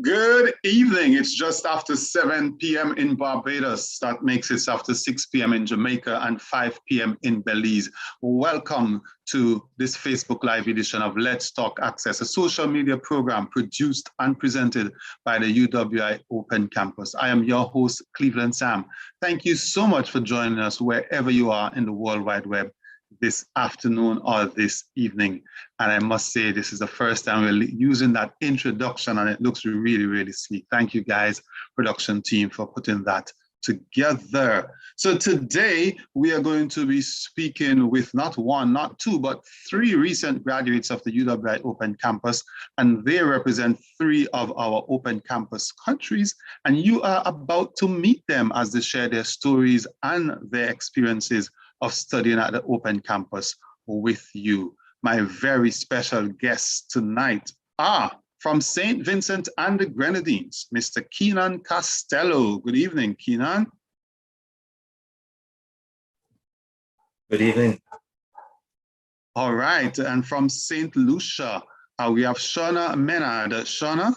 Good evening. It's just after 7 p.m. in Barbados. That makes it after 6 p.m. in Jamaica and 5 p.m. in Belize. Welcome to this Facebook Live edition of Let's Talk Access, a social media program produced and presented by the UWI Open Campus. I am your host, Cleveland Sam. Thank you so much for joining us wherever you are in the World Wide Web this afternoon or this evening. And I must say, this is the first time we're using that introduction and it looks really, really sleek. Thank you guys, production team, for putting that together. So today we are going to be speaking with not one, not two, but three recent graduates of the UWI Open Campus, and they represent three of our Open Campus countries. And you are about to meet them as they share their stories and their experiences of studying at the Open Campus with you. My very special guests tonight are from St. Vincent and the Grenadines, Mr. Keenan Costello. Good evening, Keenan. Good evening. All right, and from St. Lucia, we have Shauna Menard. Shauna?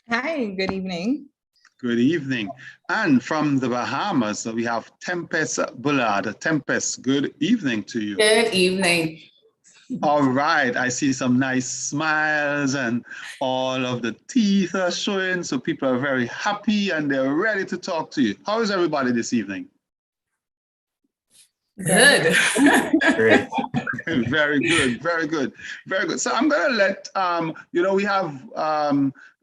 Hi, good evening. Good evening. And from the Bahamas, we have Tempest Bullard. Tempest, good evening to you. Good evening. All right, I see some nice smiles and all of the teeth are showing, so people are very happy and they're ready to talk to you. How is everybody this evening? Good. Great. Very good, very good, very good. So I'm gonna let, we have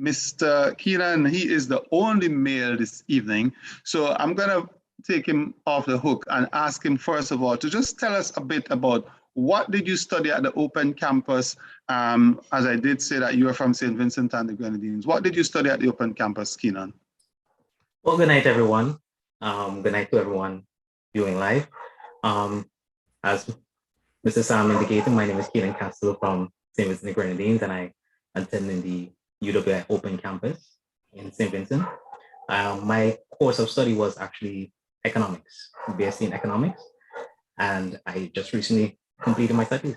Mr. Keenan, he is the only male this evening. So I'm gonna take him off the hook and ask him first of all to just tell us a bit about what did you study at the Open Campus? As I did say that you are from St. Vincent and the Grenadines. What did you study at the Open Campus, Keenan? Well, good night, everyone. Good night to everyone viewing live. As Mr. Sam indicated, my name is Keenan Costello from St. Vincent and the Grenadines, and I attend in the UWI Open Campus in St. Vincent. My course of study was actually economics, BSc in economics, and I just recently completed my studies.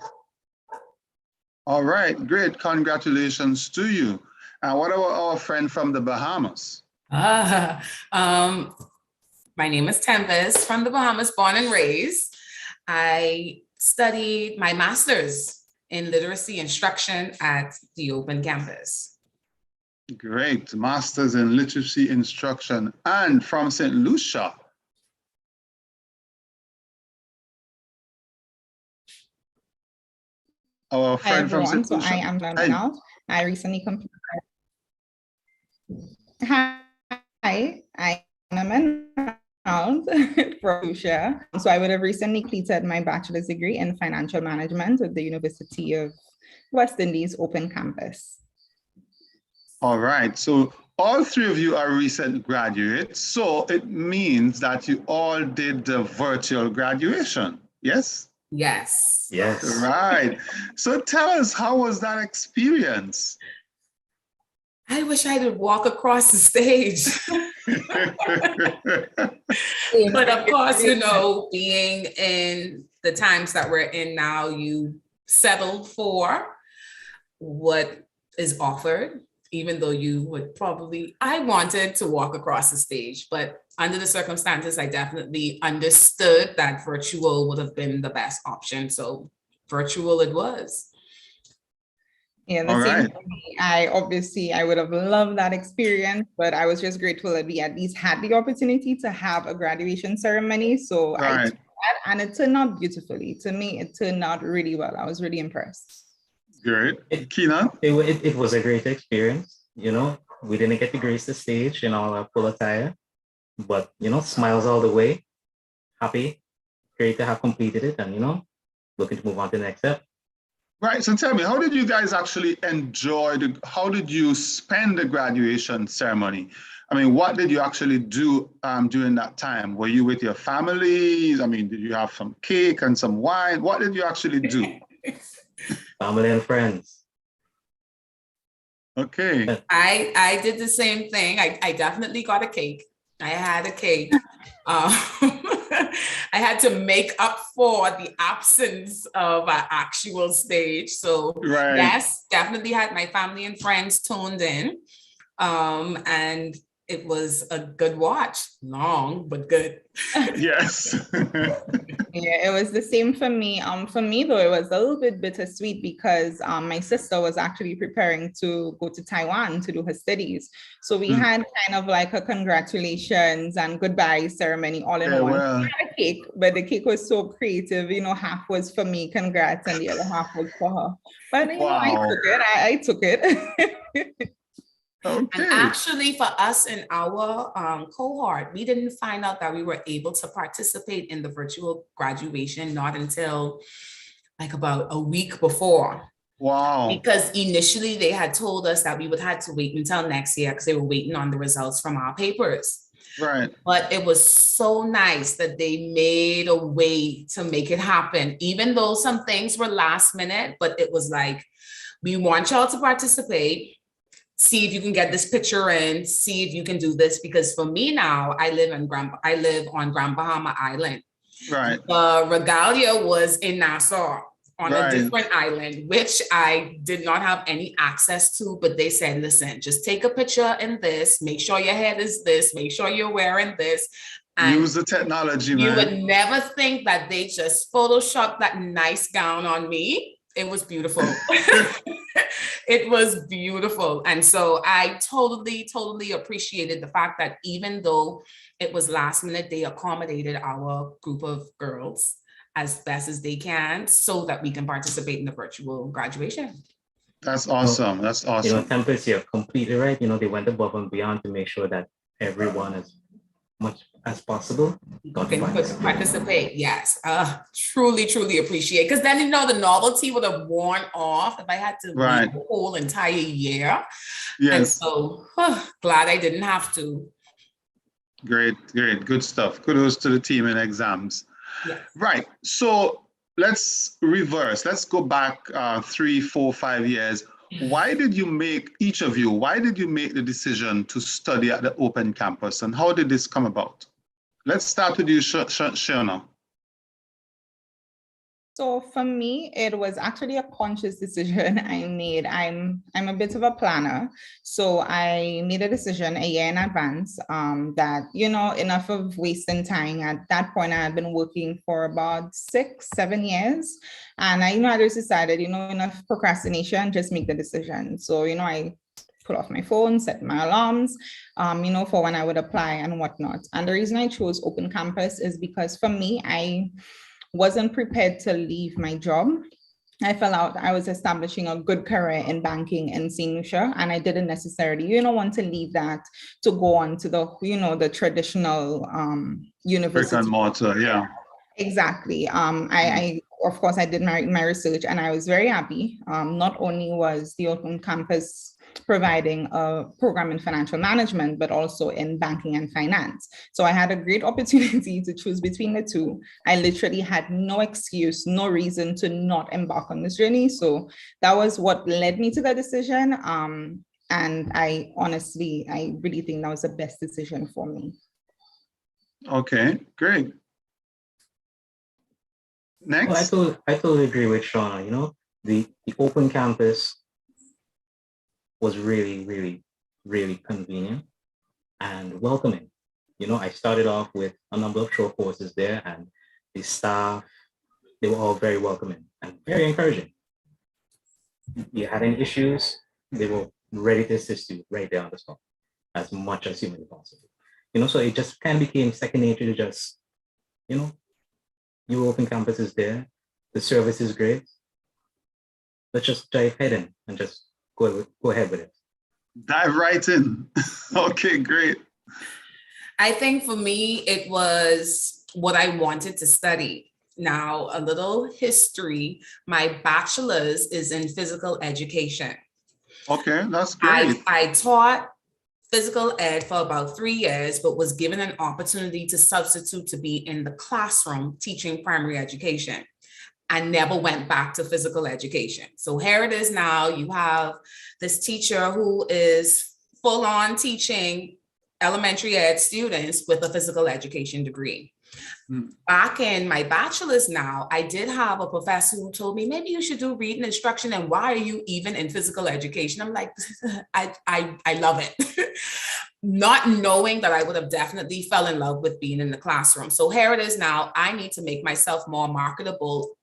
All right, great. Congratulations to you. What about our friend from the Bahamas? My name is Tempest from the Bahamas, born and raised. I studied my master's in literacy instruction at the Open Campus. Great, master's in literacy instruction. And from St. Lucia? Our friend from St. Lucia. I am Reynolds. I recently completed. Hi, I am Reynolds from Lucia. So I would have recently completed my bachelor's degree in financial management at the University of West Indies Open Campus. All right, so all three of you are recent graduates. So it means that you all did the virtual graduation, yes? Yes. Yes. Right. So tell us, how was that experience? I wish I could walk across the stage. But of course, being in the times that we're in now, you settle for what is offered, even though you would I wanted to walk across the stage, but under the circumstances, I definitely understood that virtual would have been the best option. So virtual it was. Yeah, the same for me. I would have loved that experience, but I was just grateful that we at least had the opportunity to have a graduation ceremony. So I did that, and it turned out beautifully. To me, it turned out really well. I was really impressed. Great. Keenan? It was a great experience. We didn't get to grace the stage in all our full attire, but, smiles all the way. Happy, great to have completed it, and, looking to move on to the next step. Right, so tell me, how did you guys actually enjoy how did you spend the graduation ceremony? I mean, what did you actually do during that time? Were you with your families? I mean, did you have some cake and some wine? What did you actually do? Family and friends. Okay. I did the same thing. I definitely got a cake. I had a cake. I had to make up for the absence of an actual stage. So yes, definitely had my family and friends tuned in. And it was a good watch, long, but good. Yes. Yeah, it was the same for me. For me though, it was a little bit bittersweet because my sister was actually preparing to go to Taiwan to do her studies. So we had kind of like a congratulations and goodbye ceremony all in one. Well. We had a cake, but the cake was so creative. You know, half was for me, congrats, and the other half was for her. But you know, I took it. I took it. Okay. And actually for us in our cohort, we didn't find out that we were able to participate in the virtual graduation not until like about a week before. Wow. Because initially they had told us that we would have to wait until next year because they were waiting on the results from our papers. Right. But it was so nice that they made a way to make it happen, even though some things were last minute, but it was like, we want y'all to participate. See if you can get this picture in, see if you can do this. Because for me now, I live on Grand Bahama Island. Right. The regalia was in Nassau on a different island, which I did not have any access to, but they said, listen, just take a picture in this, make sure your head is this, make sure you're wearing this. And use the technology, man. You would never think that they just photoshopped that nice gown on me. It was beautiful. It was beautiful. And so I totally appreciated the fact that even though it was last minute, they accommodated our group of girls as best as they can so that we can participate in the virtual graduation. That's awesome. That's awesome. You know, Tempest, you're completely right. You know, they went above and beyond to make sure that everyone, as much as possible, can participate. Yes, truly appreciate. Because then, you know, the novelty would have worn off if I had to wait the whole entire year. Yes. And so glad I didn't have to. Great, good stuff. Kudos to the team in exams. Yes. Right. So let's reverse. Let's go back 3, 4, 5 years. Why did you make the decision to study at the Open Campus, and how did this come about? Let's start with you, Shona. So for me, it was actually a conscious decision I made. I'm a bit of a planner. So I made a decision a year in advance that, you know, enough of wasting time. At that point, I had been working for about 6, 7 years. And I just decided, enough procrastination, just make the decision. So, I put off my phone, set my alarms, for when I would apply and whatnot. And the reason I chose Open Campus is because for me, I wasn't prepared to leave my job. I felt out I was establishing a good career in banking in St. Lucia, and I didn't necessarily, want to leave that to go on to the, the traditional university. Brick and mortar, yeah. Exactly. I of course, I did my research, and I was very happy. Not only was the Open Campus providing a program in financial management, but also in banking and finance. So I had a great opportunity to choose between the two. I literally had no excuse, no reason to not embark on this journey. So that was what led me to the decision. And I really think that was the best decision for me. Okay, great. Next. Well, I totally agree with Shauna. The Open Campus was really convenient and welcoming. I started off with a number of short courses there, and the staff, they were all very welcoming and very encouraging. You had any issues, they were ready to assist you right there on the spot, as much as humanly possible. So it just kind of became second nature to just, your Open Campus is there, the service is great. Let's just dive head in and just go ahead with it. Dive right in. Okay, great. I think for me, it was what I wanted to study. Now, a little history. My bachelor's is in physical education. Okay, that's great. I taught physical ed for about 3 years, but was given an opportunity to substitute to be in the classroom teaching primary education. I never went back to physical education. So here it is now. You have this teacher who is full on teaching elementary ed students with a physical education degree. Back in my bachelor's now, I did have a professor who told me, maybe you should do reading instruction, and why are you even in physical education? I'm like, I love it. Not knowing that I would have definitely fell in love with being in the classroom. So here it is now, I need to make myself more marketable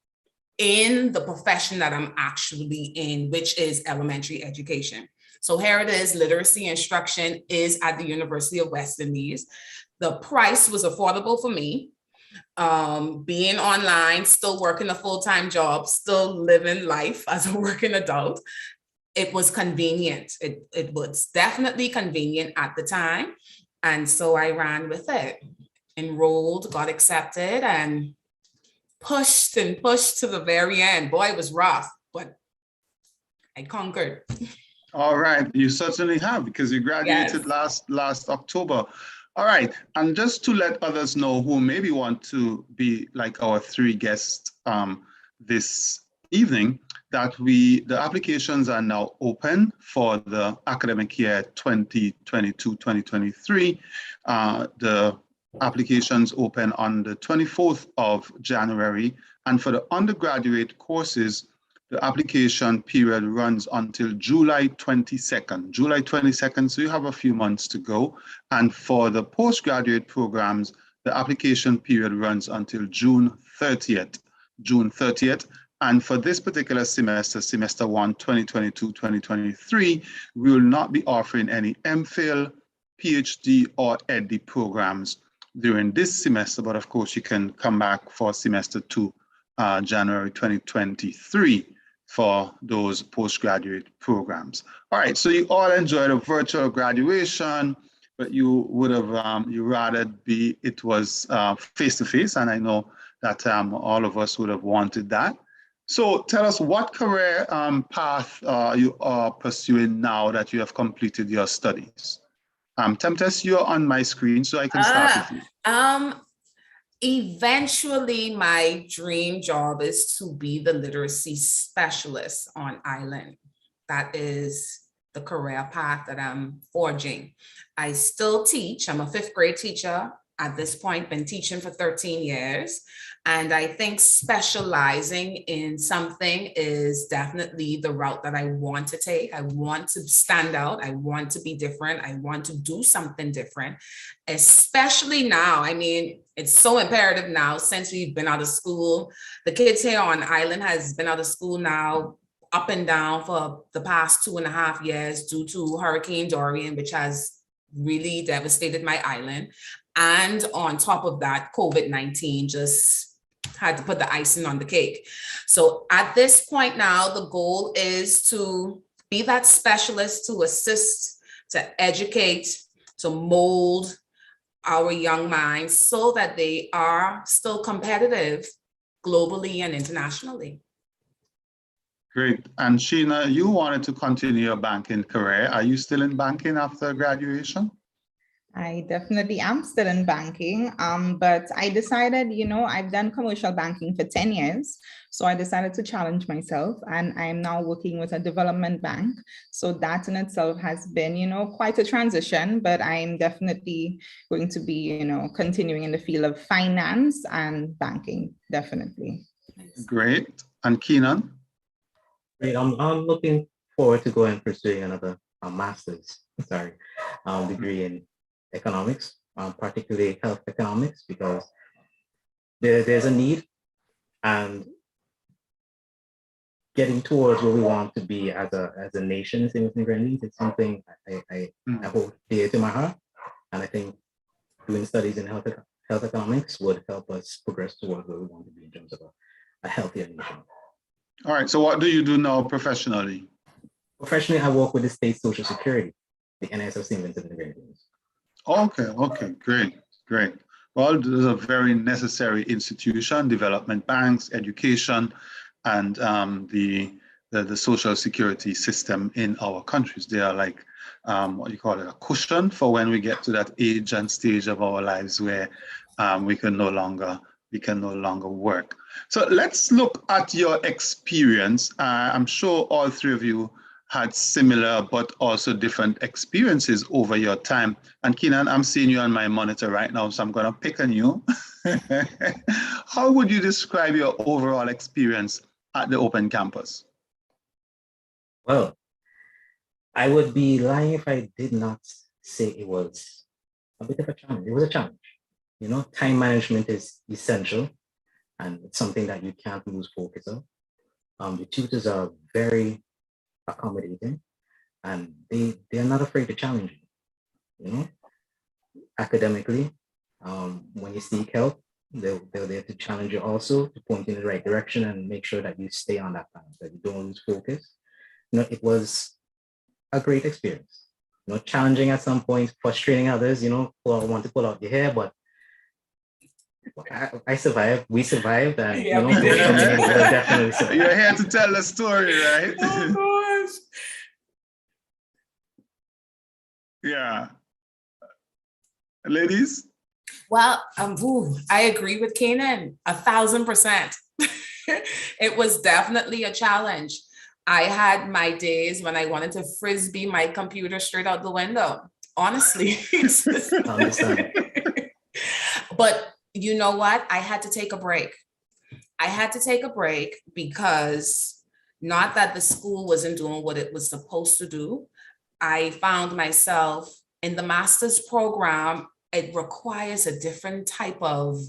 in the profession that I'm actually in, which is elementary education. So here it is, literacy instruction is at the University of West Indies. The price was affordable for me. Being online, still working a full-time job, still living life as a working adult. It was convenient. It was definitely convenient at the time. And so I ran with it, enrolled, got accepted, and pushed and pushed to the very end. Boy, it was rough, but I conquered. All right, you certainly have, because you graduated last October. All right, and just to let others know who maybe want to be like our three guests this evening, that the applications are now open for the academic year 2022-2023. The applications open on the 24th of January, and for the undergraduate courses, the application period runs until July 22nd. July 22nd, so you have a few months to go. And for the postgraduate programs, the application period runs until June 30th. June 30th. And for this particular semester, semester 1, 2022-2023, we will not be offering any MPhil, PhD, or EdD programs during this semester, but of course you can come back for semester 2, January 2023. For those postgraduate programs. All right, so you all enjoyed a virtual graduation, but you would have, you rather it was face-to-face, and I know that all of us would have wanted that. So tell us, what career path you are pursuing now that you have completed your studies? Tempest, you're on my screen, so I can start with you. Eventually, my dream job is to be the literacy specialist on island. That is the career path that I'm forging. I still teach. I'm a 5th grade teacher at this point, been teaching for 13 years. And I think specializing in something is definitely the route that I want to take. I want to stand out. I want to be different. I want to do something different, especially now. I mean, it's so imperative now since we've been out of school. The kids here on island has been out of school now up and down for the past 2.5 years due to Hurricane Dorian, which has really devastated my island. And on top of that, COVID-19 just had to put the icing on the cake. So at this point now, the goal is to be that specialist to assist, to educate, to mold our young minds so that they are still competitive globally and internationally. Great. And Sheena, you wanted to continue your banking career. Are you still in banking after graduation? I definitely am still in banking, but I decided, I've done commercial banking for 10 years. So I decided to challenge myself, and I'm now working with a development bank. So that in itself has been, quite a transition, but I'm definitely going to be, continuing in the field of finance and banking, definitely. Great. And Keenan? Great. I'm looking forward to going and pursuing another master's, degree in economics, particularly health economics, because there's a need, and getting towards where we want to be as a nation, same with New Grenadines, it's something I hold dear to my heart, and I think doing studies in health economics would help us progress towards where we want to be in terms of a healthier nation. All right, so what do you do now professionally? Professionally, I work with the state Social Security, the NSF St. Vincent and the Grenadines. Okay, great. Well, this is a very necessary institution, development banks, education, and the social security system in our countries. They are like, what you call it, a cushion for when we get to that age and stage of our lives where we can no longer work. So let's look at your experience. I'm sure all three of you had similar but also different experiences over your time. And Keenan, I'm seeing you on my monitor right now, so I'm going to pick on you. How would you describe your overall experience at the Open Campus? Well, I would be lying if I did not say it was a bit of a challenge. It was a challenge. You know, time management is essential, and it's something that you can't lose focus of. The tutors are very accommodating, and they're not afraid to challenge you. You know, academically, when you seek help, they're there to challenge you also, to point you in the right direction and make sure that you stay on that path, that you don't lose focus. You know, it was a great experience. You know, challenging at some point, frustrating others. You know, want to pull out your hair, but I survived. We survived, and Yeah, you know, we did. we'll definitely survive. You're here to tell the story, right? Oh gosh. Yeah. Ladies? Well, I agree with Kanan 1,000%. It was definitely a challenge. I had my days when I wanted to frisbee my computer straight out the window, honestly. But you know what? I had to take a break. I had to take a break because not that the school wasn't doing what it was supposed to do. I found myself in the master's program. It requires a different type of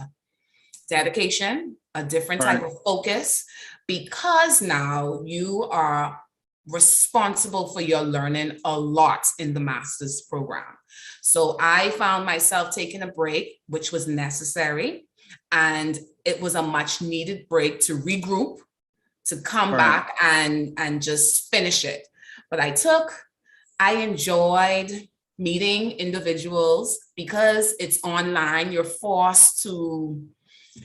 dedication, a different type of focus, because now you are responsible for your learning a lot in the master's program. So I found myself taking a break, which was necessary. And it was a much needed break to regroup, to come back and just finish it. But I enjoyed meeting individuals because it's online. You're forced to,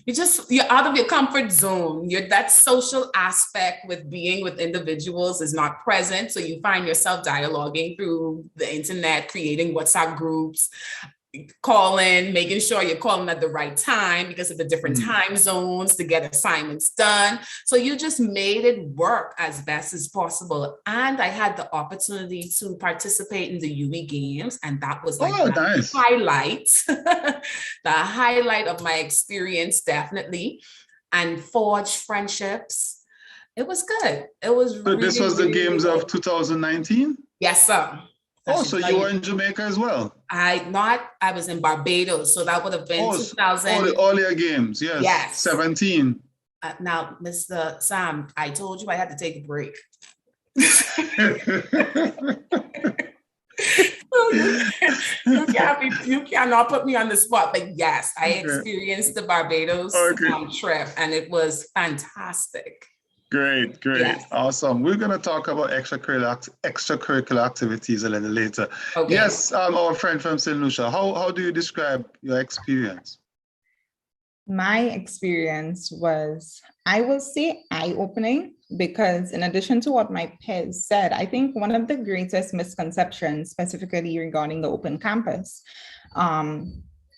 you're out of your comfort zone. That social aspect with being with individuals is not present. So you find yourself dialoguing through the internet, creating WhatsApp groups, calling, making sure you're calling at the right time because of the different time zones to get assignments done. So you just made it work as best as possible. And I had the opportunity to participate in the UE Games, and that was like the highlight, the highlight of my experience, definitely, and forge friendships. It was good. It was So really, this was the Games of 2019? Yes, sir. Oh, so you were in Jamaica as well? I was in Barbados, so that would have been 2000. Oh, the earlier games, yes. Yes. 17. Now, Mr. Sam, I told you I had to take a break. You cannot put me on the spot, but yes, I experienced the Barbados trip, and it was fantastic. Great. Yes. Awesome. We're going to talk about extracurricular activities a little later. Okay. Yes, our friend from St. Lucia, how do you describe your experience? My experience was, I will say, eye-opening, because in addition to what my peers said, I think one of the greatest misconceptions, specifically regarding the Open Campus,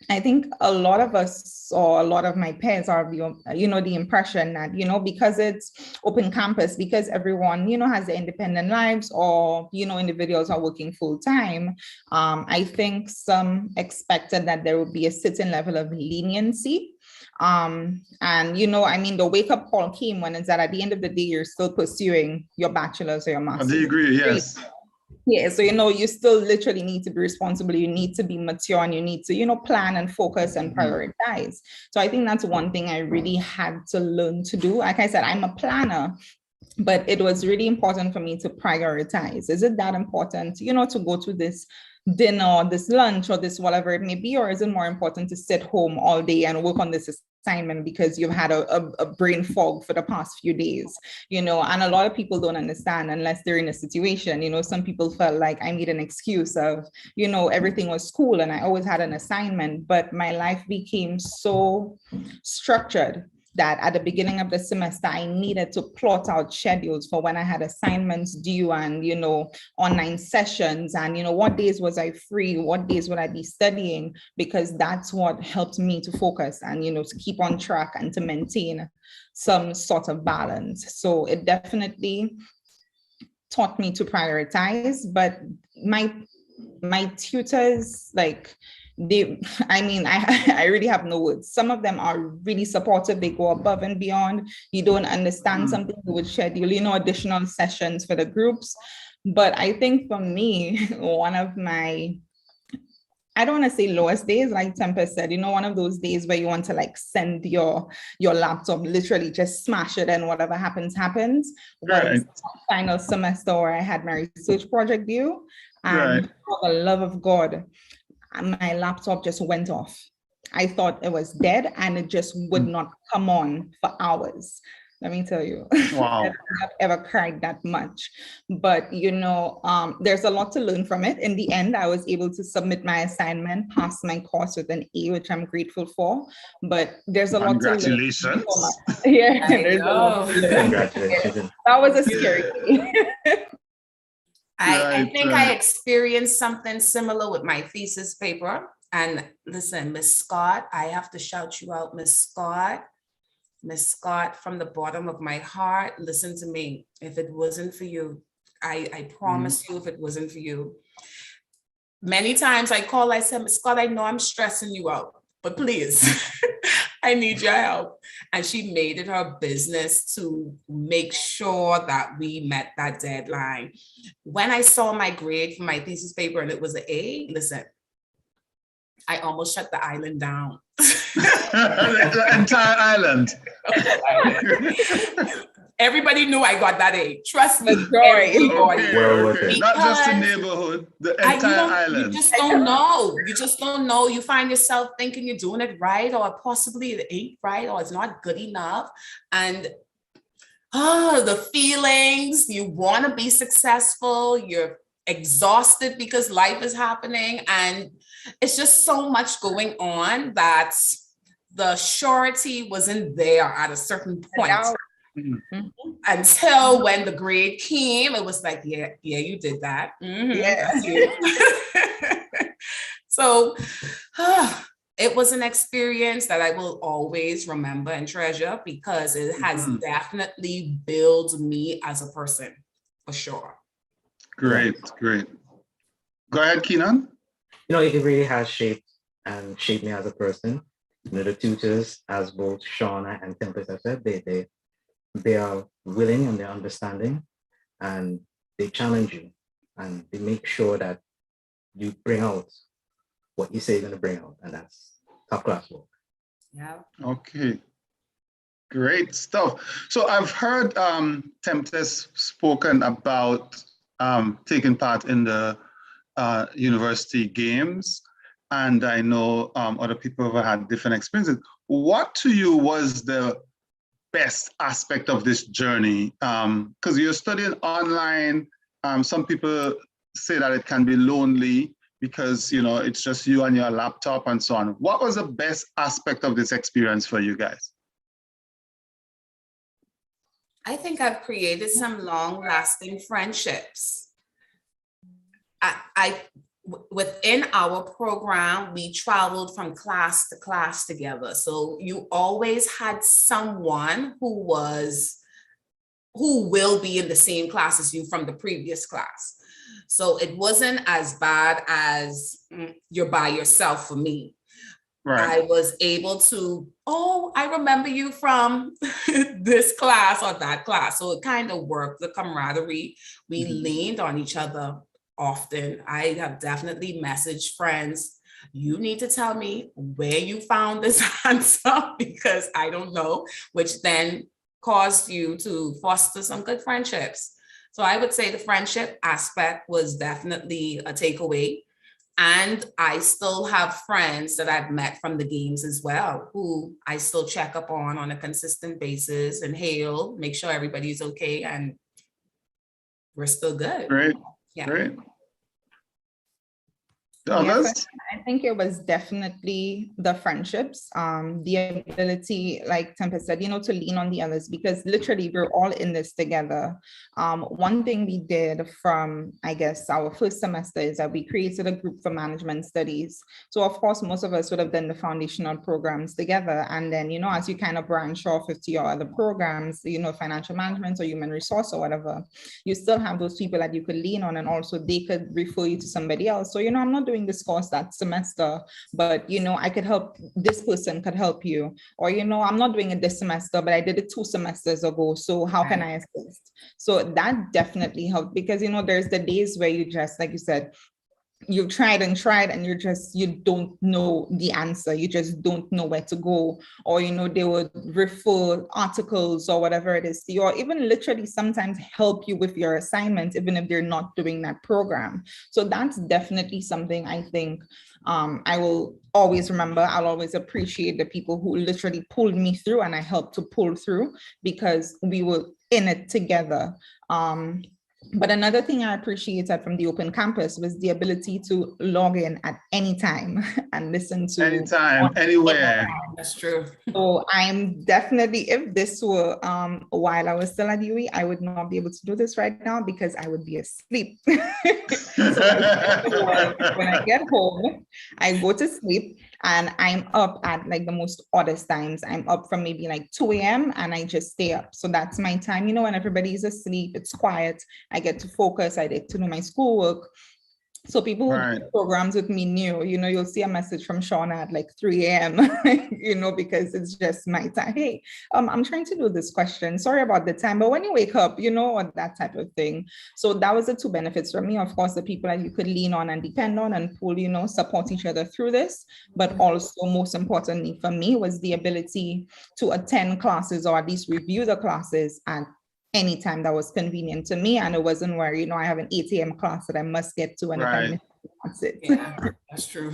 I think a lot of us, or a lot of my peers, are the impression that, because it's Open Campus, because everyone, has their independent lives, or, individuals are working full time. I think some expected that there would be a certain level of leniency. And, the wake up call came when it's that at the end of the day, you're still pursuing your bachelor's or your master's. I agree, yes. Yeah, so, you still literally need to be responsible. You need to be mature, and you need to, plan and focus and prioritize. So I think that's one thing I really had to learn to do. Like I said, I'm a planner, but it was really important for me to prioritize. Is it that important, to go to this dinner, this lunch, or this whatever it may be, or is it more important to sit home all day and work on this assignment because you've had a brain fog for the past few days, and a lot of people don't understand unless they're in a situation. Some people felt like I made an excuse of, everything was cool and I always had an assignment, but my life became so structured that at the beginning of the semester, I needed to plot out schedules for when I had assignments due and, online sessions and, what days was I free, what days would I be studying, because that's what helped me to focus and, to keep on track and to maintain some sort of balance. So it definitely taught me to prioritize, but my tutors, like, I really have no words. Some of them are really supportive. They go above and beyond. You don't understand something, they would schedule, additional sessions for the groups. But I think for me, one of my, I don't want to say lowest days, like Tempest said, one of those days where you want to like send your laptop, literally just smash it and whatever happens. Was final semester where I had my research project due. And for the love of God, my laptop just went off. I thought it was dead and it just would not come on for hours. Let me tell you, wow. I've not ever cried that much. But, there's a lot to learn from it. In the end, I was able to submit my assignment, pass my course with an A, which I'm grateful for. But there's a lot to learn. Congratulations. Yeah, there's a lot to learn. Congratulations. That was a scary day. I think I experienced something similar with my thesis paper. And listen, Miss Scott, I have to shout you out, Miss Scott. Miss Scott, from the bottom of my heart, listen to me. If it wasn't for you, I promise you, if it wasn't for you. Many times I call, I said, Miss Scott, I know I'm stressing you out, but please, I need your help. And she made it her business to make sure that we met that deadline. When I saw my grade for my thesis paper and it was an A, listen, I almost shut the island down. The entire island. Everybody knew I got that A. Trust me. Okay. Not just the neighborhood, the entire island. You just don't know. You just don't know. You find yourself thinking you're doing it right, or possibly it ain't right, or it's not good enough. And the feelings, you want to be successful, you're exhausted because life is happening, and it's just so much going on that the surety wasn't there at a certain point. Until when the grade came, it was like, yeah, you did that. That's you. So it was an experience that I will always remember and treasure, because it has definitely built me as a person, for sure. Great. Go ahead, Keenan. It really has shaped me as a person. The tutors, as both Shauna and Tempest have said, they are willing and they're understanding, and they challenge you, and they make sure that you bring out what you say you're going to bring out, and that's top class work. Yeah. Okay. Great stuff. So I've heard Tempest spoken about taking part in the university games, and I know other people have had different experiences. What to you was the best aspect of this journey? Because you're studying online. Some people say that it can be lonely because it's just you and your laptop and so on. What was the best aspect of this experience for you guys? I think I've created some long-lasting friendships. Within our program, we traveled from class to class together. So you always had someone who will be in the same class as you from the previous class. So it wasn't as bad as you're by yourself for me. Right. I was able to, I remember you from this class or that class. So it kind of worked, the camaraderie. We leaned on each other often. I have definitely messaged friends, you need to tell me where you found this answer, because I don't know, which then caused you to foster some good friendships. So I would say the friendship aspect was definitely a takeaway. And I still have friends that I've met from the games as well, who I still check up on a consistent basis and hail, make sure everybody's okay, and we're still good. Great. Yeah. Great. others? Yes, I think it was definitely the friendships, the ability, like Tempest said, to lean on the others, because literally we're all in this together. One thing we did from, I guess, our first semester is that we created a group for management studies. So of course, most of us would have done the foundational programs together. And then, as you kind of branch off into your other programs, financial management or human resource or whatever, you still have those people that you could lean on, and also they could refer you to somebody else. So, I'm not doing this course that semester, but I could help, this person could help you. Or, I'm not doing it this semester, but I did it 2 semesters ago. So how can I assist? So that definitely helped, because there's the days where you just, like you said, you've tried and you don't know the answer, you just don't know where to go, or they would refer articles or whatever it is to you, or even literally sometimes help you with your assignment even if they're not doing that program. So that's definitely something I think I will always remember. I'll always appreciate the people who literally pulled me through and I helped to pull through, because we were in it together. But another thing I appreciated from the Open Campus was the ability to log in at any time and listen to anytime, anywhere. That's true. So I'm definitely, if this were while I was still at UE, I would not be able to do this right now because I would be asleep. So when I get home, I go to sleep, and I'm up at like the most oddest times. I'm up from maybe like 2 a.m. and I just stay up. So that's my time, when everybody's asleep, it's quiet. I get to focus, I get to do my schoolwork. So people who do programs with me knew, you'll see a message from Shauna at like 3 a.m., because it's just my time. Hey, I'm trying to do this question. Sorry about the time, but when you wake up, or that type of thing. So that was the 2 benefits for me. Of course, the people that you could lean on and depend on and pull, support each other through this. But also, most importantly for me, was the ability to attend classes, or at least review the classes at anytime that was convenient to me, and it wasn't where I have an 8 a.m. class that I must get to, and if I miss it, that's it. Yeah, that's true.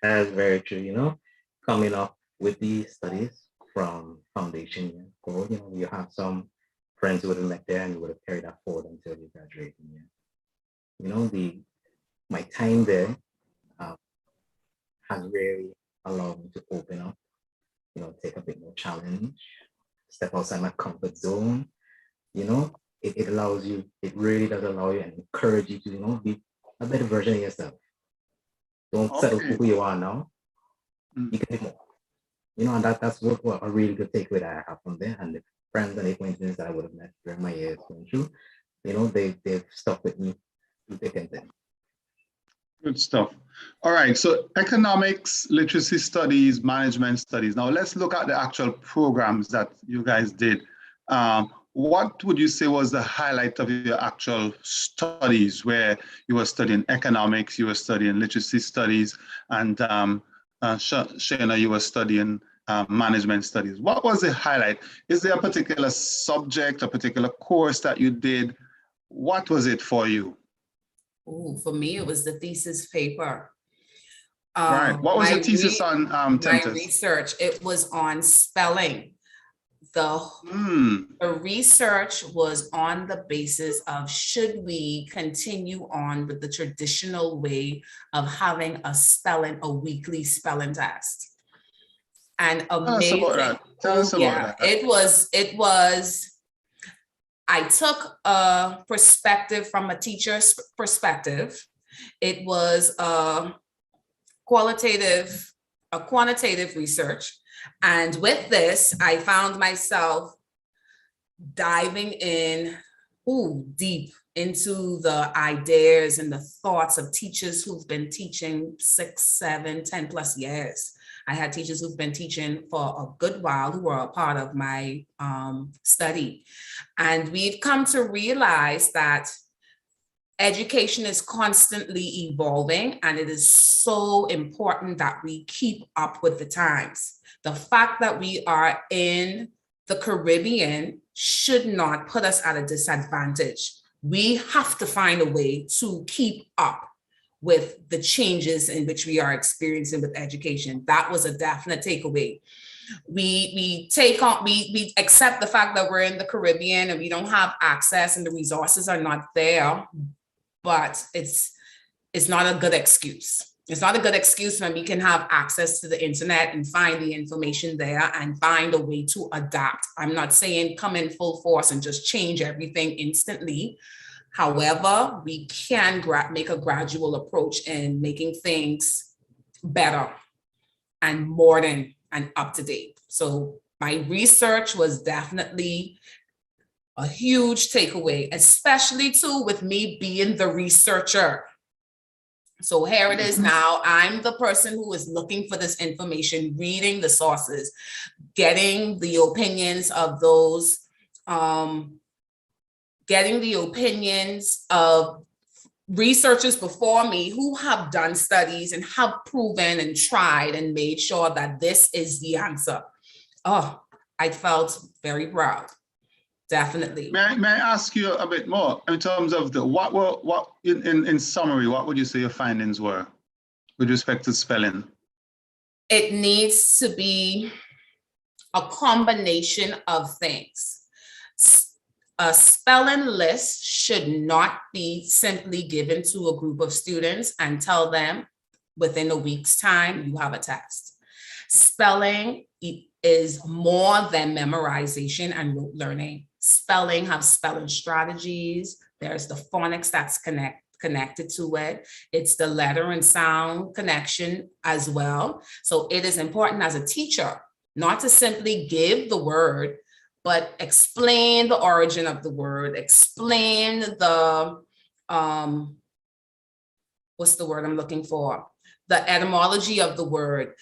That's very true. Coming up with the studies from foundation, you have some friends who would have met there and you would have carried that forward until you graduate. My time there has really allowed me to open up, take a bit more challenge, step outside my comfort zone. It allows you, it really does allow you and encourage you to, be a better version of yourself. Don't settle for who you are now. You can do more. And that's what a really good takeaway that I have from there. And the friends and acquaintances that I would have met during my years going through, they've stuck with me through thick and thin. Good stuff. All right, so economics, literacy studies, management studies. Now let's look at the actual programs that you guys did. What would you say was the highlight of your actual studies, where you were studying economics, you were studying literacy studies, and Shana, you were studying management studies? What was the highlight? Is there a particular subject, a particular course that you did? What was it for you? Ooh, for me, it was the thesis paper. Right. What was your thesis on, Tempest? My research, it was on spelling. The research was on the basis of, should we continue on with the traditional way of having a weekly spelling test? And amazing. Tell us about that. It was, I took a perspective from a teacher's perspective. It was a quantitative research. And with this, I found myself diving in deep into the ideas and the thoughts of teachers who've been teaching 6, 7, 10 plus years. I had teachers who've been teaching for a good while who were a part of my study. And we've come to realize that education is constantly evolving, and it is so important that we keep up with the times. The fact that we are in the Caribbean should not put us at a disadvantage. We have to find a way to keep up with the changes in which we are experiencing with education. That was a definite takeaway. We accept the fact that we're in the Caribbean and we don't have access and the resources are not there, but it's not a good excuse. It's not a good excuse when we can have access to the internet and find the information there and find a way to adapt. I'm not saying come in full force and just change everything instantly. However, we can make a gradual approach in making things better and modern and up to date. So my research was definitely a huge takeaway, especially too with me being the researcher. So here it is now. I'm the person who is looking for this information, reading the sources, getting the opinions of those, getting the opinions of researchers before me who have done studies and have proven and tried and made sure that this is the answer. Oh, I felt very proud. Definitely. May I ask you a bit more in terms of in summary, what would you say your findings were with respect to spelling? It needs to be a combination of things. A spelling list should not be simply given to a group of students and tell them within a week's time you have a test. Spelling is more than memorization and rote learning. Spelling have spelling strategies. There's the phonics that's connected to it. It's the letter and sound connection as well. So it is important as a teacher not to simply give the word, but explain the origin of the word, explain the, what's the word I'm looking for? The etymology of the word,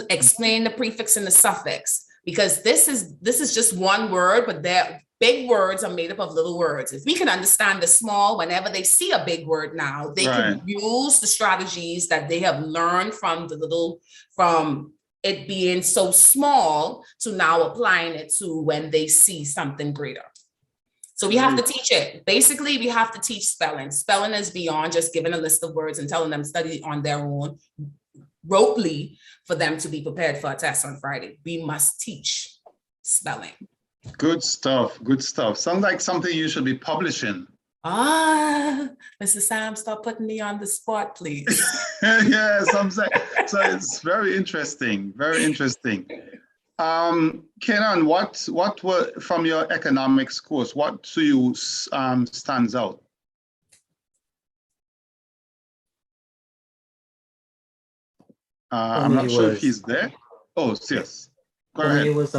explain the prefix and the suffix, because this is just one word, but big words are made up of little words. If we can understand the small, whenever they see a big word now, they can use the strategies that they have learned from from it being so small to now applying it to when they see something greater. So we have to teach it. Basically, we have to teach spelling. Spelling is beyond just giving a list of words and telling them study on their own rotely for them to be prepared for a test on Friday. We must teach spelling. Good stuff. Good stuff. Sounds like something you should be publishing. Mrs. Sam, stop putting me on the spot, please. Yeah, so it's very interesting. Very interesting. Kenan, what were from your economics course? What to you stands out? I'm not sure if he's there. Oh, yes. Go ahead. It was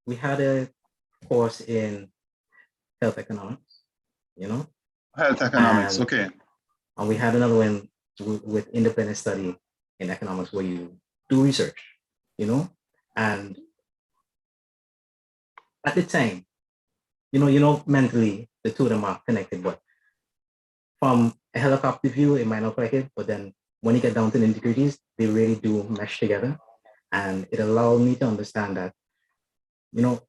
we had a course in health economics. Health economics, okay. And we had another one with independent study in economics where you do research, and at the time, mentally the two of them are connected, but from a helicopter view, it might not look like it, but then when you get down to the nitty-gritties, they really do mesh together. And it allowed me to understand that, the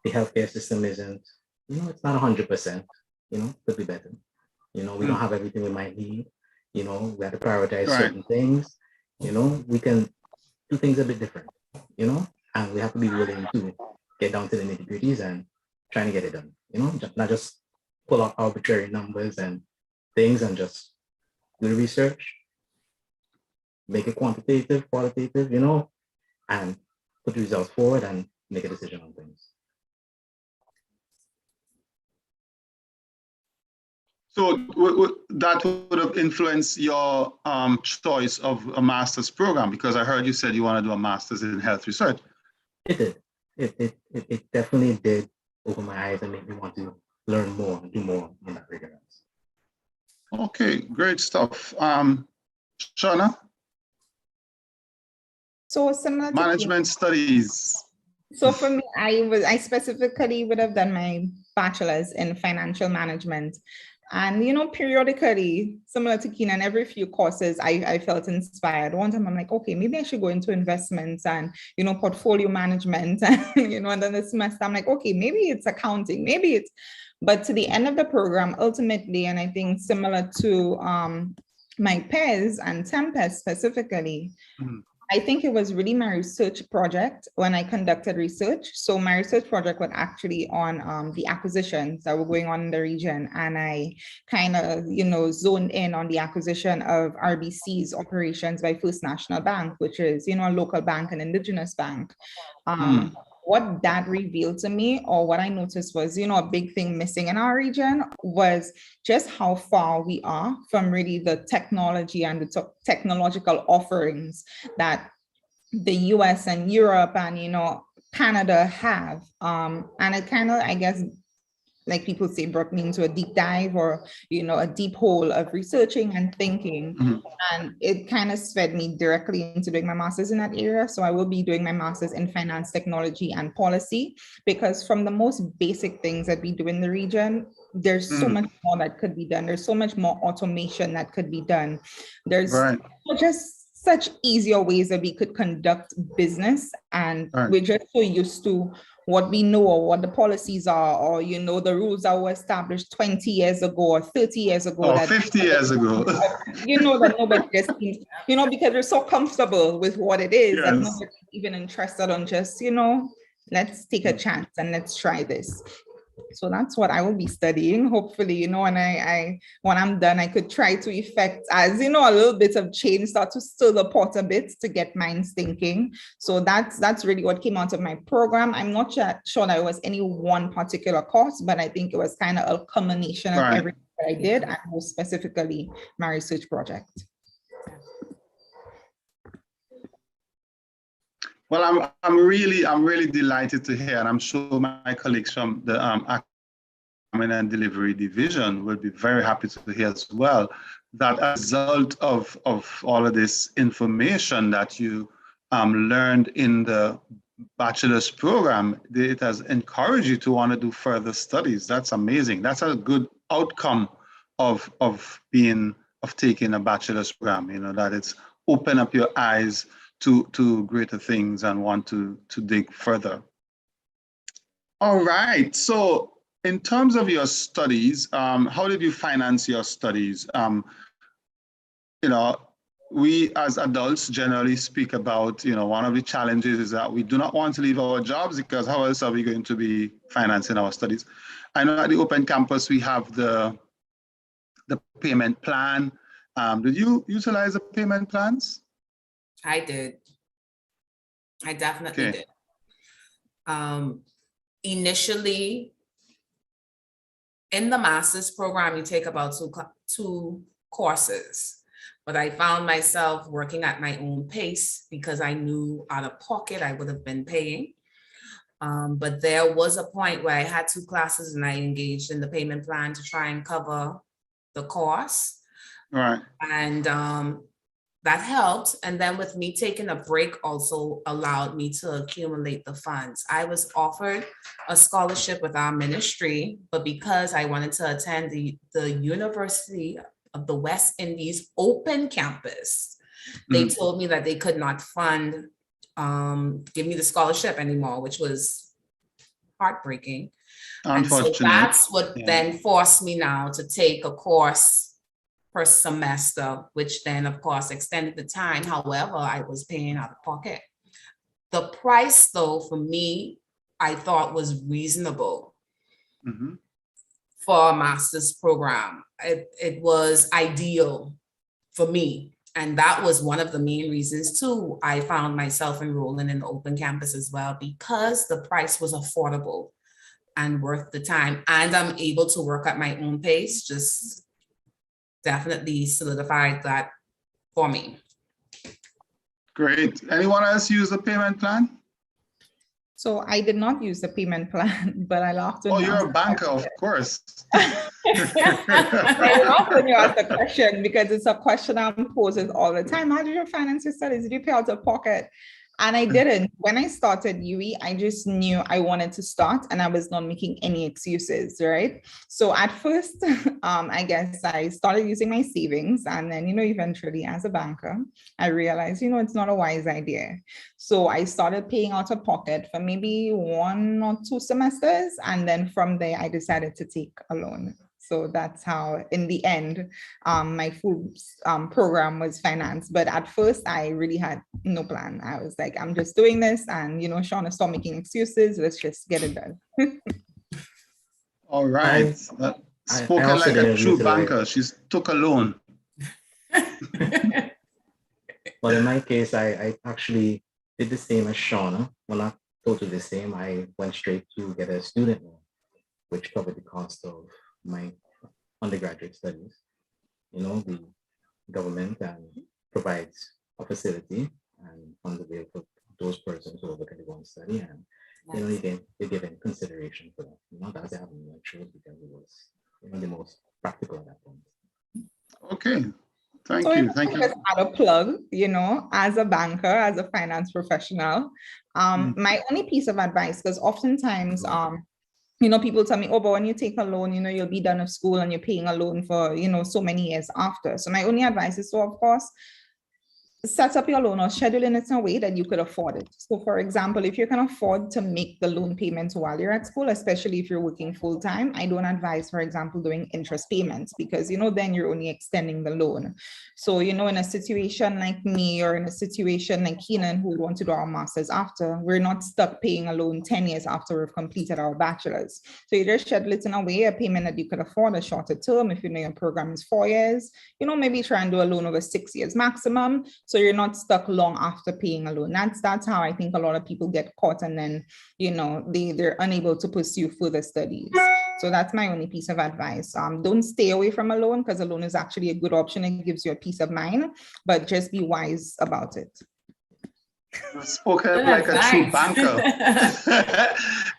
healthcare system isn't, it's not 100%. Could be better. We don't have everything we might need. We have to prioritize certain things. We can do things a bit different, and we have to be willing to get down to the nitty-gritties and trying to get it done, not just pull out arbitrary numbers and things and just do the research, make it quantitative, qualitative, and put the results forward and make a decision on things. So that would have influenced your choice of a master's program, because I heard you said you want to do a master's in health research. It did. It definitely did open my eyes and make me want to learn more and do more in that regard. Okay, great stuff. Shauna? So similar to management studies. So for me, I specifically would have done my bachelor's in financial management. And, periodically, similar to Kenan, every few courses, I felt inspired. One time I'm like, okay, maybe I should go into investments and, portfolio management. And, and then the semester, I'm like, okay, maybe it's accounting, but to the end of the program, ultimately, and I think similar to my peers and Tempest specifically, I think it was really my research project when I conducted research. So my research project was actually on the acquisitions that were going on in the region. And I kind of, zoned in on the acquisition of RBC's operations by First National Bank, which is, a local bank, an indigenous bank. What that revealed to me, or what I noticed was, a big thing missing in our region was just how far we are from really the technology and the technological offerings that the US and Europe and, Canada have. And it kind of, I guess, like people say, brought me into a deep dive or, a deep hole of researching and thinking. And it kind of fed me directly into doing my master's in that area. So I will be doing my master's in finance, technology, and policy, because from the most basic things that we do in the region, there's so much more that could be done. There's so much more automation that could be done. There's just such easier ways that we could conduct business. And we're just so used to what we know or what the policies are, or, the rules that were established 20 years ago or 30 years ago. Or 50 years ago. That nobody just seems, because we're so comfortable with what it is and nobody's even interested on just, let's take a chance and let's try this. So that's what I will be studying. Hopefully, and I when I'm done, I could try to effect, as a little bit of change, start to stir the pot a bit to get minds thinking. So that's really what came out of my program. I'm not sure that it was any one particular course, but I think it was kind of a combination of everything that I did, and more specifically my research project. Well, I'm really delighted to hear, and I'm sure my colleagues from the Academic and Delivery Division will be very happy to hear as well, that as a result of all of this information that you learned in the bachelor's program, it has encouraged you to want to do further studies. That's amazing. That's a good outcome of taking a bachelor's program, that it's open up your eyes to greater things and want to dig further. All right, so in terms of your studies, how did you finance your studies? We as adults generally speak about, one of the challenges is that we do not want to leave our jobs, because how else are we going to be financing our studies? I know at the Open Campus, we have the payment plan. Did you utilize the payment plans? I did. I definitely did. Initially, in the master's program, you take about two courses, but I found myself working at my own pace because I knew out of pocket I would have been paying. But there was a point where I had 2 classes and I engaged in the payment plan to try and cover the cost. Right. And that helped. And then with me taking a break also allowed me to accumulate the funds. I was offered a scholarship with our ministry, but because I wanted to attend the University of the West Indies Open Campus, they told me that they could not fund, give me the scholarship anymore, which was heartbreaking. And so that's what then forced me now to take a course per semester, which then of course extended the time. However, I was paying out of pocket. The price though, for me, I thought was reasonable for a master's program. It was ideal for me. And that was one of the main reasons too, I found myself enrolling in the Open Campus as well, because the price was affordable and worth the time. And I'm able to work at my own pace, just definitely solidified that for me. Great. Anyone else use the payment plan? So I did not use the payment plan, but I laughed. Oh, you're a banker, of course. I laughed when you asked the question, because it's a question I'm posed all the time. How did you finance your studies? Did you pay out of pocket? And I didn't. When I started UE, I just knew I wanted to start and I was not making any excuses, right? So at first, I guess I started using my savings, and then, eventually as a banker, I realized, it's not a wise idea. So I started paying out of pocket for maybe 1 or 2 semesters. And then from there, I decided to take a loan. So that's how, in the end, my food program was financed. But at first, I really had no plan. I was like, I'm just doing this, and Shauna, stop making excuses. Let's just get it done. All right. Spoken like a true banker. She took a loan. Well, in my case, I actually did the same as Shauna. Well, not totally the same. I went straight to get a student loan, which covered the cost of my undergraduate studies. The government provides a facility and funds available for those persons who are looking to go and study, and they give in consideration for that. Not as I have no choice, because it was the most practical at that point. Okay. Thank you. Just add a plug, as a banker, as a finance professional, my only piece of advice, because oftentimes, people tell me, oh, but when you take a loan, you'll be done with school and you're paying a loan for, so many years after. So my only advice is to, of course, set up your loan or schedule in it in a way that you could afford it. So for example, if you can afford to make the loan payments while you're at school, especially if you're working full time, I don't advise, for example, doing interest payments, because, then you're only extending the loan. So, in a situation like me, or in a situation like Keenan, who would want to do our master's after, we're not stuck paying a loan 10 years after we've completed our bachelor's. So you just schedule it in a way, a payment that you could afford, a shorter term. If your program is 4 years, maybe try and do a loan over 6 years maximum. So you're not stuck long after paying a loan. That's how I think a lot of people get caught, and then, they're unable to pursue further studies. So that's my only piece of advice. Don't stay away from a loan, because a loan is actually a good option. It gives you a peace of mind, but just be wise about it. Spoken like a true banker.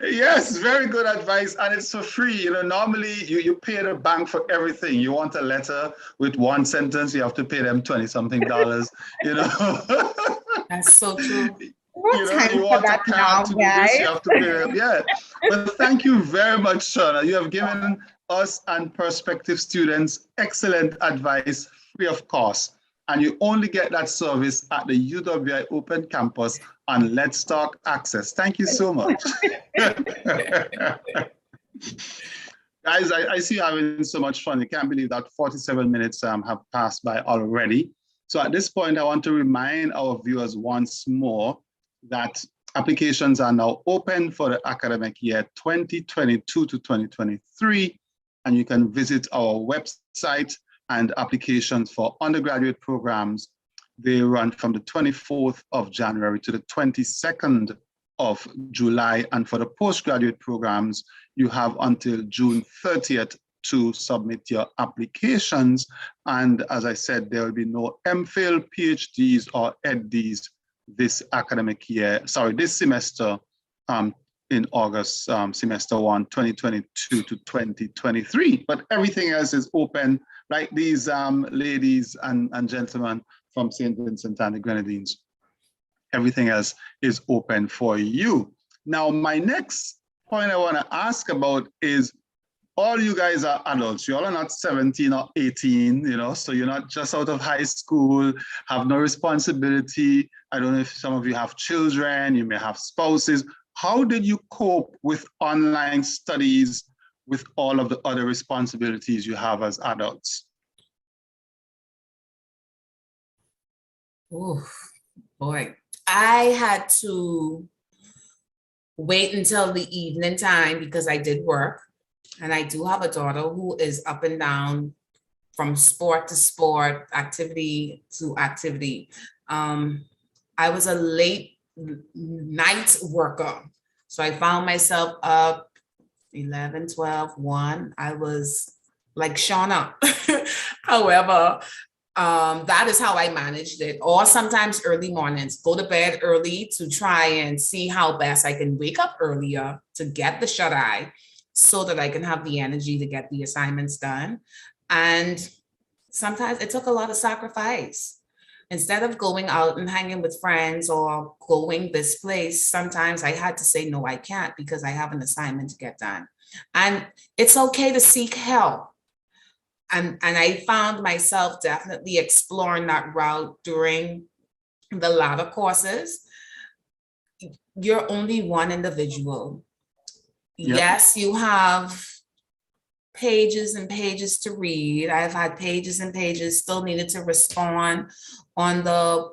Yes, very good advice, and it's for free. Normally you pay the bank for everything. You want a letter with one sentence, you have to pay them $20-something. That's so true. You want a card to do this, you have to pay them. Yeah, but thank you very much, Shauna. You have given us and prospective students excellent advice, free of cost. And you only get that service at the UWI Open Campus on Let's Talk Access. Thank you so much. Guys, I see you having so much fun. I can't believe that 47 minutes have passed by already. So at this point, I want to remind our viewers once more that applications are now open for the academic year 2022 to 2023. And you can visit our website, and applications for undergraduate programs, they run from the 24th of January to the 22nd of July. And for the postgraduate programs, you have until June 30th to submit your applications. And as I said, there will be no MPhil, PhDs, or EdDs this semester in August, semester 1, 2022 to 2023. But everything else is open, like these ladies and gentlemen from St. Vincent and the Grenadines. Everything else is open for you. Now, my next point I want to ask about is, all you guys are adults. You all are not 17 or 18, so you're not just out of high school, have no responsibility. I don't know if some of you have children, you may have spouses. How did you cope with online studies with all of the other responsibilities you have as adults? Oh, boy. I had to wait until the evening time because I did work. And I do have a daughter who is up and down from sport to sport, activity to activity. I was a late night worker. So I found myself up 11, 12, 1. I was like Shauna. However, that is how I managed it. Or sometimes early mornings, go to bed early to try and see how best I can wake up earlier to get the shut eye so that I can have the energy to get the assignments done. And sometimes it took a lot of sacrifice. Instead of going out and hanging with friends or going this place, sometimes I had to say, no, I can't because I have an assignment to get done. And it's okay to seek help. And I found myself definitely exploring that route during the latter courses. You're only one individual. Yep. Yes, you have pages and pages to read. I've had pages and pages, still needed to respond on the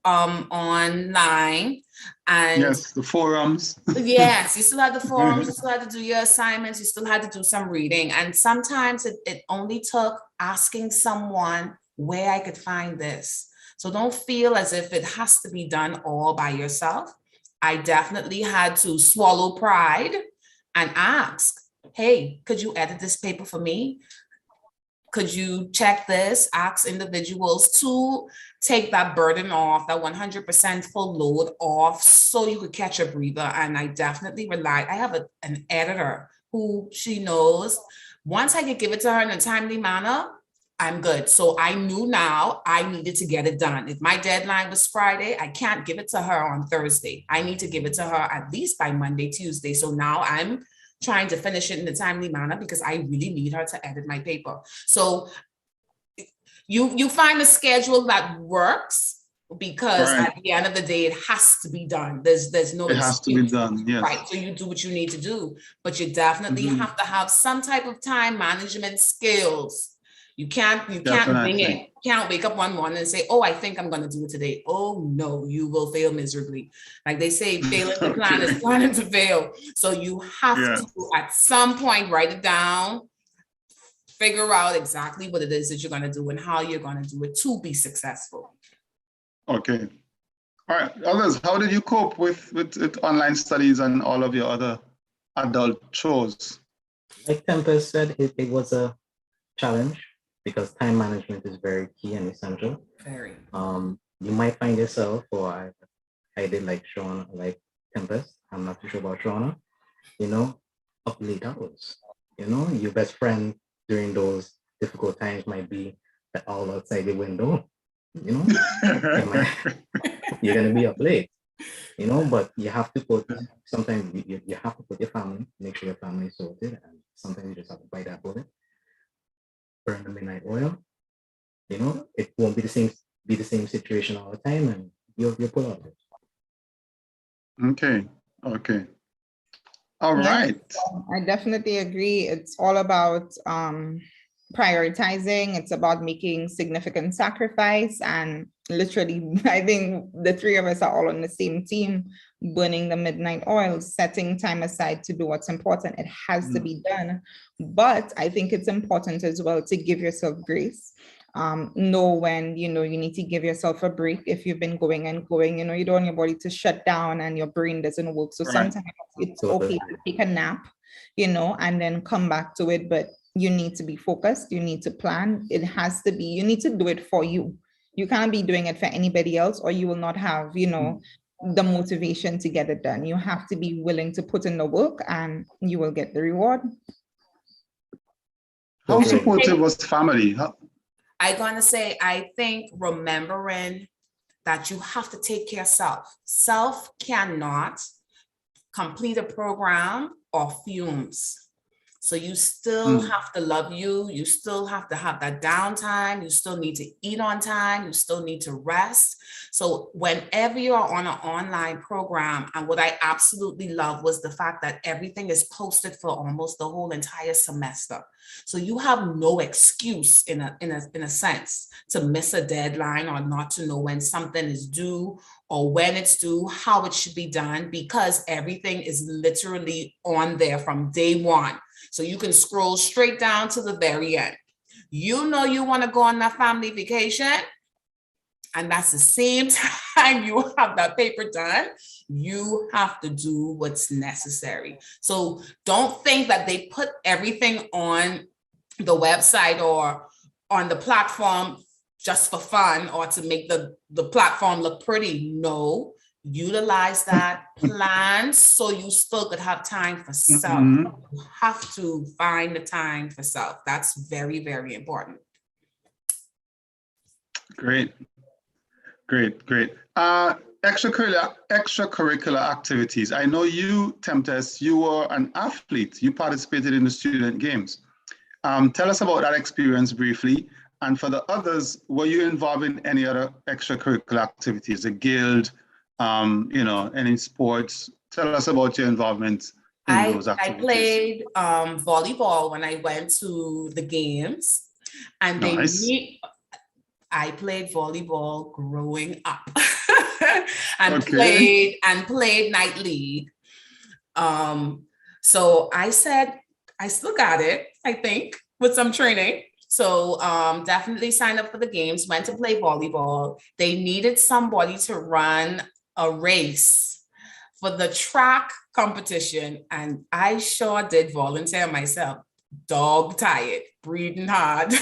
online. And yes, the forums. yes, you still had the forums, you still had to do your assignments, you still had to do some reading. And sometimes it only took asking someone where I could find this. So don't feel as if it has to be done all by yourself. I definitely had to swallow pride and ask, hey, could you edit this paper for me? Could you check this? Ask individuals to take that burden off, that 100% full load off, so you could catch a breather. And I definitely relied. I have an editor who she knows. Once I could give it to her in a timely manner, I'm good. So I knew now I needed to get it done. If my deadline was Friday, I can't give it to her on Thursday. I need to give it to her at least by Monday, Tuesday. So now I'm trying to finish it in a timely manner because I really need her to edit my paper. So you find a schedule that works, because at the end of the day, it has to be done. There's no excuse. It has to be done, yes. Right, so you do what you need to do, but you definitely have to have some type of time management skills. You can't wing it. You can't wake up one morning and say, oh, I think I'm going to do it today. Oh, no, you will fail miserably. Like they say, failing to plan is planning to fail. So you have to, at some point, write it down, figure out exactly what it is that you're going to do and how you're going to do it to be successful. Okay. All right. Others, how did you cope with online studies and all of your other adult chores? Like Tempest said, it was a challenge, because time management is very key and essential. Very. You might find yourself, or I did like Shauna, like Tempest, I'm not too sure about Shauna, up late hours. Your best friend during those difficult times might be the owl outside the window. You're gonna be up late, but you have to put, sometimes you have to put your family, make sure your family is sorted, and sometimes you just have to bite that bullet. Burn the midnight oil, it won't be the same situation all the time, and you'll pull out it. Okay. All right. I definitely agree. It's all about prioritizing. It's about making significant sacrifice, and literally, I think the three of us are all on the same team, burning the midnight oil, setting time aside to do what's important. It has to be done. But I think it's important as well to give yourself grace. Know when, you need to give yourself a break. If you've been going, you don't want your body to shut down and your brain doesn't work. So sometimes it's okay to take a nap, and then come back to it. But you need to be focused. You need to plan. It has to be, you need to do it for you. You can't be doing it for anybody else, or you will not have, the motivation to get it done. You have to be willing to put in the work, and you will get the reward. How supportive was family? I'm going to say, I think remembering that you have to take care of self. Self cannot complete a program or fumes. So you still have to love you. You still have to have that downtime. You still need to eat on time. You still need to rest. So whenever you're on an online program, and what I absolutely love was the fact that everything is posted for almost the whole entire semester. So you have no excuse in a sense to miss a deadline, or not to know when something is due, or when it's due, how it should be done, because everything is literally on there from day one. So you can scroll straight down to the very end. You want to go on that family vacation, and that's the same time you have that paper done. You have to do what's necessary. So don't think that they put everything on the website or on the platform just for fun, or to make the platform look pretty. No, utilize that plan so you still could have time for self. You have to find the time for self. That's very, very important. Great. Extracurricular activities. I know you, Tempest, you were an athlete. You participated in the student games. Tell us about that experience briefly. And for the others, were you involved in any other extracurricular activities, a guild, any sports? Tell us about your involvement in those I activities? played volleyball when I went to the games, and Nice. I played volleyball growing up and Okay. played night league. So I said, I still got it, I think, with some training. So definitely signed up for the games, went to play volleyball. They needed somebody to run a race for the track competition. And I sure did volunteer myself. Dog tired, breathing hard.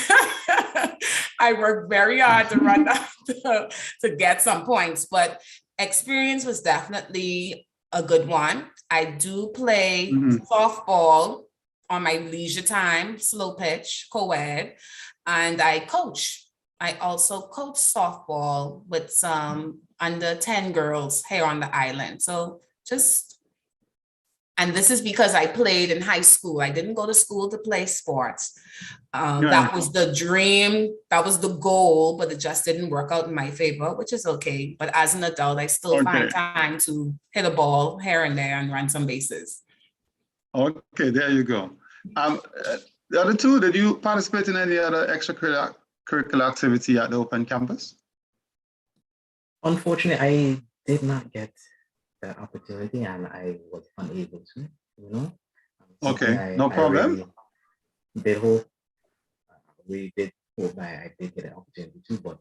I worked very hard to run to get some points, but experience was definitely a good one. I do play softball on my leisure time, slow pitch, co-ed, and I coach. I also coach softball with some under 10 girls here on the island. So and this is because I played in high school. I didn't go to school to play sports. That was the dream, that was the goal, but it just didn't work out in my favor, which is okay. But as an adult, I still find time to hit a ball here and there and run some bases. Okay, there you go. The other two, did you participate in any other extracurricular activity at the Open Campus? Unfortunately, I did not get that opportunity, and I was unable to, Okay, no problem. I did hope I did get an opportunity to, but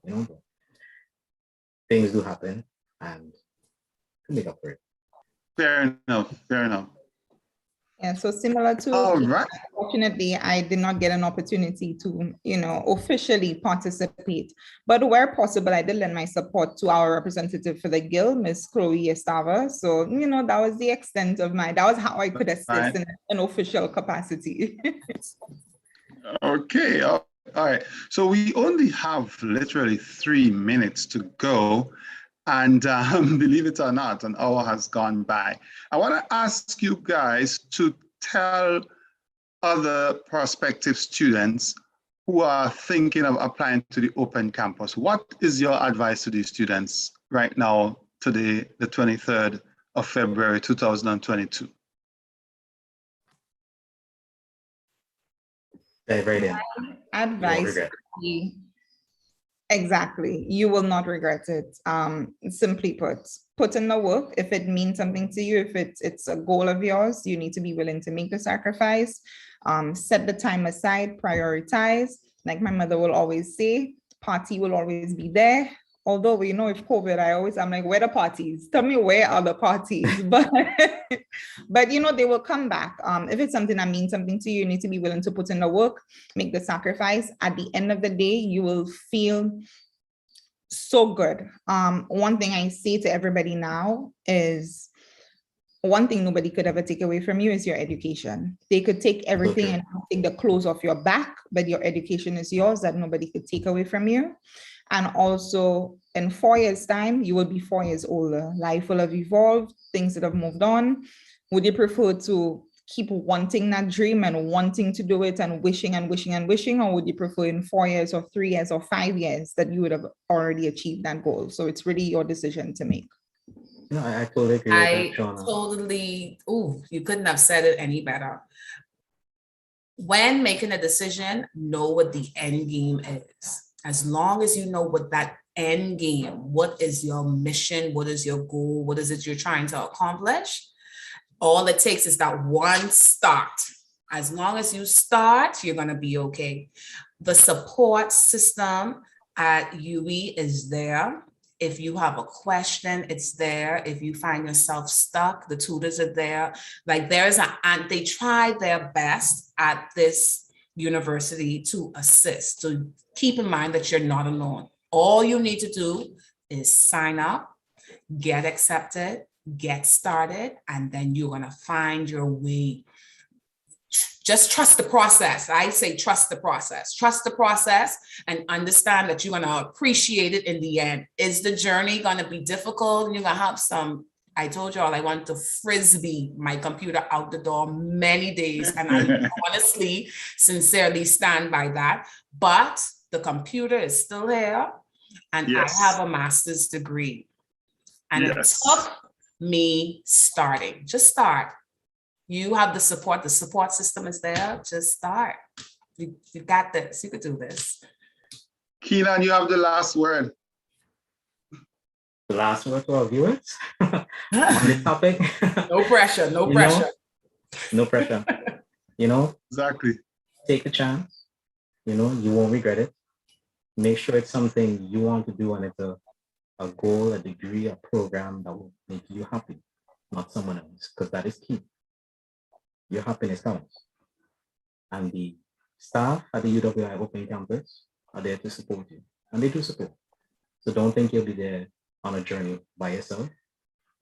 things do happen, and to make up for it. Fair enough. Yeah, so similar to, unfortunately, I did not get an opportunity to, officially participate. But where possible, I did lend my support to our representative for the Guild, Ms. Chloe Estava. So, that was the extent of that was how I could assist in an official capacity. Okay, all right. So we only have literally 3 minutes to go. And believe it or not, an hour has gone by. I want to ask you guys to tell other prospective students who are thinking of applying to the Open Campus. What is your advice to these students right now, today, the 23rd of February, 2022? Dive right in. Advice. Exactly. You will not regret it. Simply put in the work. If it means something to you, if it's a goal of yours, you need to be willing to make the sacrifice. Set the time aside, prioritize. Like my mother will always say, party will always be there. Although with COVID, I'm like, where are the parties? Tell me, where are the parties? But they will come back. If it's something that means something to you, you need to be willing to put in the work, make the sacrifice. At the end of the day, you will feel so good. One thing I say to everybody now is, one thing nobody could ever take away from you is your education. They could take everything and take the clothes off your back, but your education is yours, that nobody could take away from you. And also in 4 years' time, you will be 4 years older. Life will have evolved, things that have moved on. Would you prefer to keep wanting that dream and wanting to do it and wishing and wishing and wishing, or would you prefer in 4 years or 3 years or 5 years that you would have already achieved that goal? So it's really your decision to make. No, I totally agree with that, Shauna. You couldn't have said it any better. When making a decision, know what the end game is. As long as you know what that end game, what is your mission, what is your goal, what is it you're trying to accomplish, all it takes is that one start. As long as you start, you're going to be okay. The support system at UE is there. If you have a question, it's there. If you find yourself stuck, the tutors are there. Like they try their best at this university to assist. So keep in mind that you're not alone. All you need to do is sign up, get accepted, get started, and then you're going to find your way. Just trust the process. I say trust the process. Trust the process and understand that you're going to appreciate it in the end. Is the journey going to be difficult? You're going to have some, I told y'all I want to frisbee my computer out the door many days, and I honestly, sincerely stand by that. But the computer is still here, and I have a master's degree. And it took me starting. Just start. You have the support system is there. Just start. You got this. You could do this. Keenan, you have the last word. The last word to our viewers on this topic. No pressure, no pressure. No pressure. Exactly. Take a chance. You won't regret it. Make sure it's something you want to do and it's a goal, a degree, a program that will make you happy, not someone else, because that is key. Your happiness counts. And the staff at the UWI Open Campus are there to support you, and they do support. So don't think you'll be there on a journey by yourself.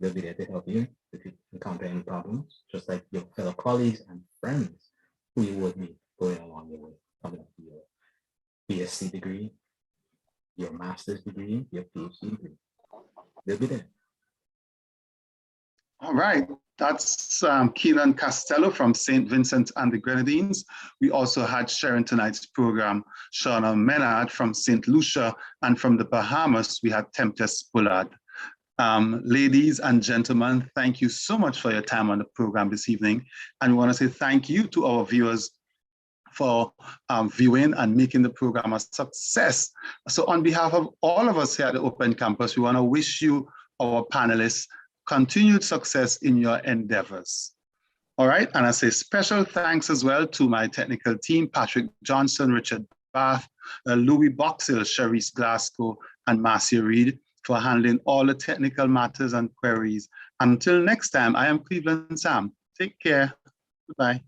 They'll be there to help you if you encounter any problems, just like your fellow colleagues and friends who you would meet going along your way, coming up to your BSc degree, your master's degree, your PhD degree. They'll be there. All right. That's Keenan Costello from St. Vincent and the Grenadines. We also had sharing tonight's program, Shauna Menard from St. Lucia, and from the Bahamas, we had Tempest Bullard. Ladies and gentlemen, thank you so much for your time on the program this evening. And we want to say thank you to our viewers for viewing and making the program a success. So on behalf of all of us here at the Open Campus, we want to wish you, our panelists, continued success in your endeavors. All right, and I say special thanks as well to my technical team, Patrick Johnson, Richard Bath, Louis Boxhill, Cherise Glasgow, and Marcia Reed for handling all the technical matters and queries. Until next time, I am Cleveland Sam. Take care. Goodbye.